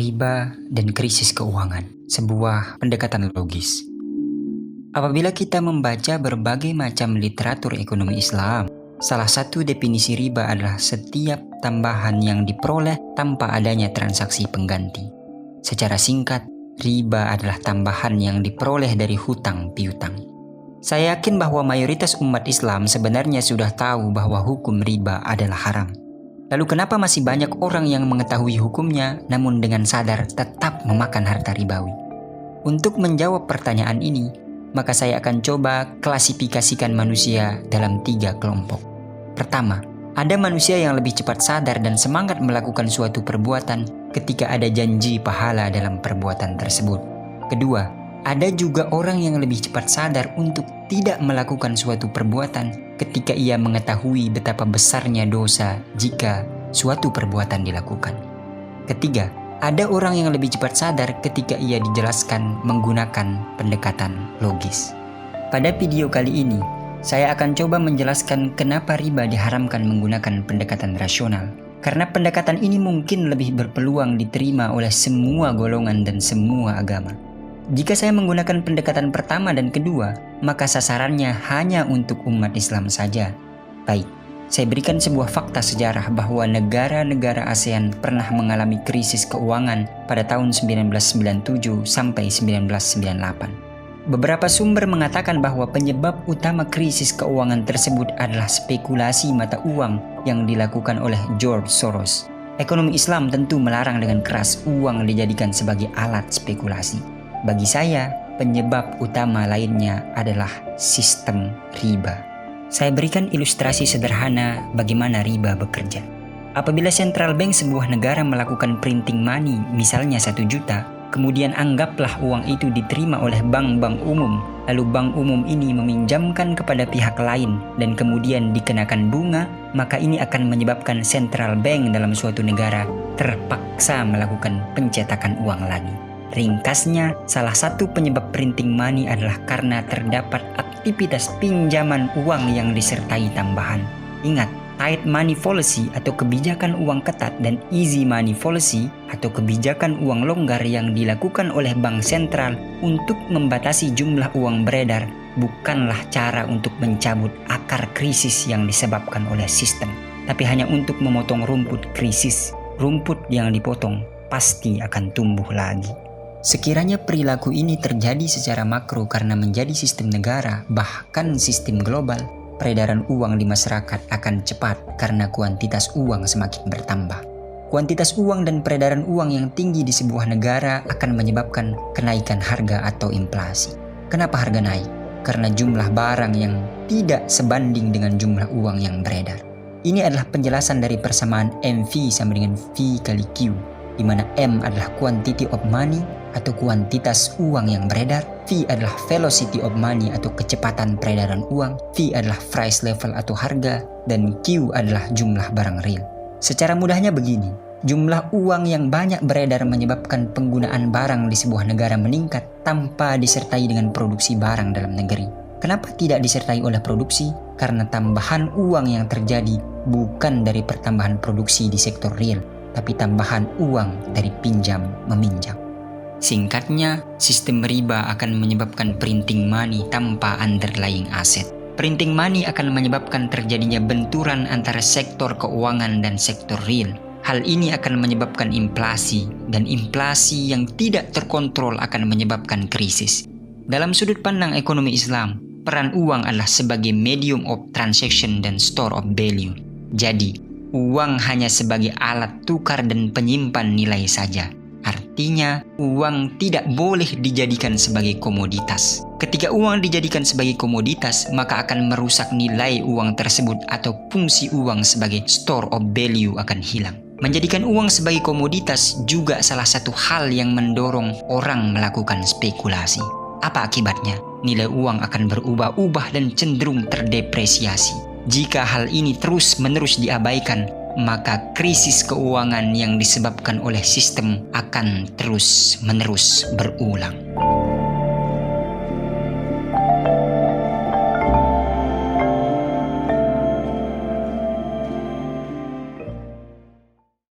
riba, dan krisis keuangan, sebuah pendekatan logis. Apabila kita membaca berbagai macam literatur ekonomi Islam, salah satu definisi riba adalah setiap tambahan yang diperoleh tanpa adanya transaksi pengganti. Secara singkat, riba adalah tambahan yang diperoleh dari hutang piutang. Saya yakin bahwa mayoritas umat Islam sebenarnya sudah tahu bahwa hukum riba adalah haram. Lalu kenapa masih banyak orang yang mengetahui hukumnya namun dengan sadar tetap memakan harta ribawi? Untuk menjawab pertanyaan ini, maka saya akan coba klasifikasikan manusia dalam 3 kelompok. Pertama, ada manusia yang lebih cepat sadar dan semangat melakukan suatu perbuatan ketika ada janji pahala dalam perbuatan tersebut. Kedua, ada juga orang yang lebih cepat sadar untuk tidak melakukan suatu perbuatan ketika ia mengetahui betapa besarnya dosa jika suatu perbuatan dilakukan. Ketiga, ada orang yang lebih cepat sadar ketika ia dijelaskan menggunakan pendekatan logis. Pada video kali ini, saya akan coba menjelaskan kenapa riba diharamkan menggunakan pendekatan rasional. Karena pendekatan ini mungkin lebih berpeluang diterima oleh semua golongan dan semua agama. Jika saya menggunakan pendekatan pertama dan kedua, maka sasarannya hanya untuk umat Islam saja. Baik, saya berikan sebuah fakta sejarah bahwa negara-negara ASEAN pernah mengalami krisis keuangan pada tahun 1997 sampai 1998. Beberapa sumber mengatakan bahwa penyebab utama krisis keuangan tersebut adalah spekulasi mata uang yang dilakukan oleh George Soros. Ekonomi Islam tentu melarang dengan keras uang dijadikan sebagai alat spekulasi. Bagi saya, penyebab utama lainnya adalah sistem riba. Saya berikan ilustrasi sederhana bagaimana riba bekerja. Apabila central bank sebuah negara melakukan printing money, misalnya 1 juta, kemudian anggaplah uang itu diterima oleh bank-bank umum, lalu bank umum ini meminjamkan kepada pihak lain dan kemudian dikenakan bunga, maka ini akan menyebabkan central bank dalam suatu negara terpaksa melakukan pencetakan uang lagi. Ringkasnya, salah satu penyebab printing money adalah karena terdapat aktivitas pinjaman uang yang disertai tambahan. Ingat, tight money policy atau kebijakan uang ketat dan easy money policy atau kebijakan uang longgar yang dilakukan oleh bank sentral untuk membatasi jumlah uang beredar bukanlah cara untuk mencabut akar krisis yang disebabkan oleh sistem, tapi hanya untuk memotong rumput krisis. Rumput yang dipotong pasti akan tumbuh lagi. Sekiranya perilaku ini terjadi secara makro karena menjadi sistem negara, bahkan sistem global, peredaran uang di masyarakat akan cepat karena kuantitas uang semakin bertambah. Kuantitas uang dan peredaran uang yang tinggi di sebuah negara akan menyebabkan kenaikan harga atau inflasi. Kenapa harga naik? Karena jumlah barang yang tidak sebanding dengan jumlah uang yang beredar. Ini adalah penjelasan dari persamaan MV sama dengan V kali Q, di mana M adalah quantity of money atau kuantitas uang yang beredar, V adalah velocity of money atau kecepatan peredaran uang, V adalah price level atau harga, dan Q adalah jumlah barang real. Secara mudahnya begini, jumlah uang yang banyak beredar menyebabkan penggunaan barang di sebuah negara meningkat tanpa disertai dengan produksi barang dalam negeri. Kenapa tidak disertai oleh produksi? Karena tambahan uang yang terjadi bukan dari pertambahan produksi di sektor real, tapi tambahan uang dari pinjam meminjam. Singkatnya, sistem riba akan menyebabkan printing money tanpa underlying aset. Printing money akan menyebabkan terjadinya benturan antara sektor keuangan dan sektor real. Hal ini akan menyebabkan inflasi, dan inflasi yang tidak terkontrol akan menyebabkan krisis. Dalam sudut pandang ekonomi Islam, peran uang adalah sebagai medium of transaction dan store of value. Jadi, uang hanya sebagai alat tukar dan penyimpan nilai saja. Artinya, uang tidak boleh dijadikan sebagai komoditas. Ketika uang dijadikan sebagai komoditas, maka akan merusak nilai uang tersebut atau fungsi uang sebagai store of value akan hilang. Menjadikan uang sebagai komoditas juga salah satu hal yang mendorong orang melakukan spekulasi. Apa akibatnya? Nilai uang akan berubah-ubah dan cenderung terdepresiasi. Jika hal ini terus-menerus diabaikan, maka krisis keuangan yang disebabkan oleh sistem akan terus-menerus berulang.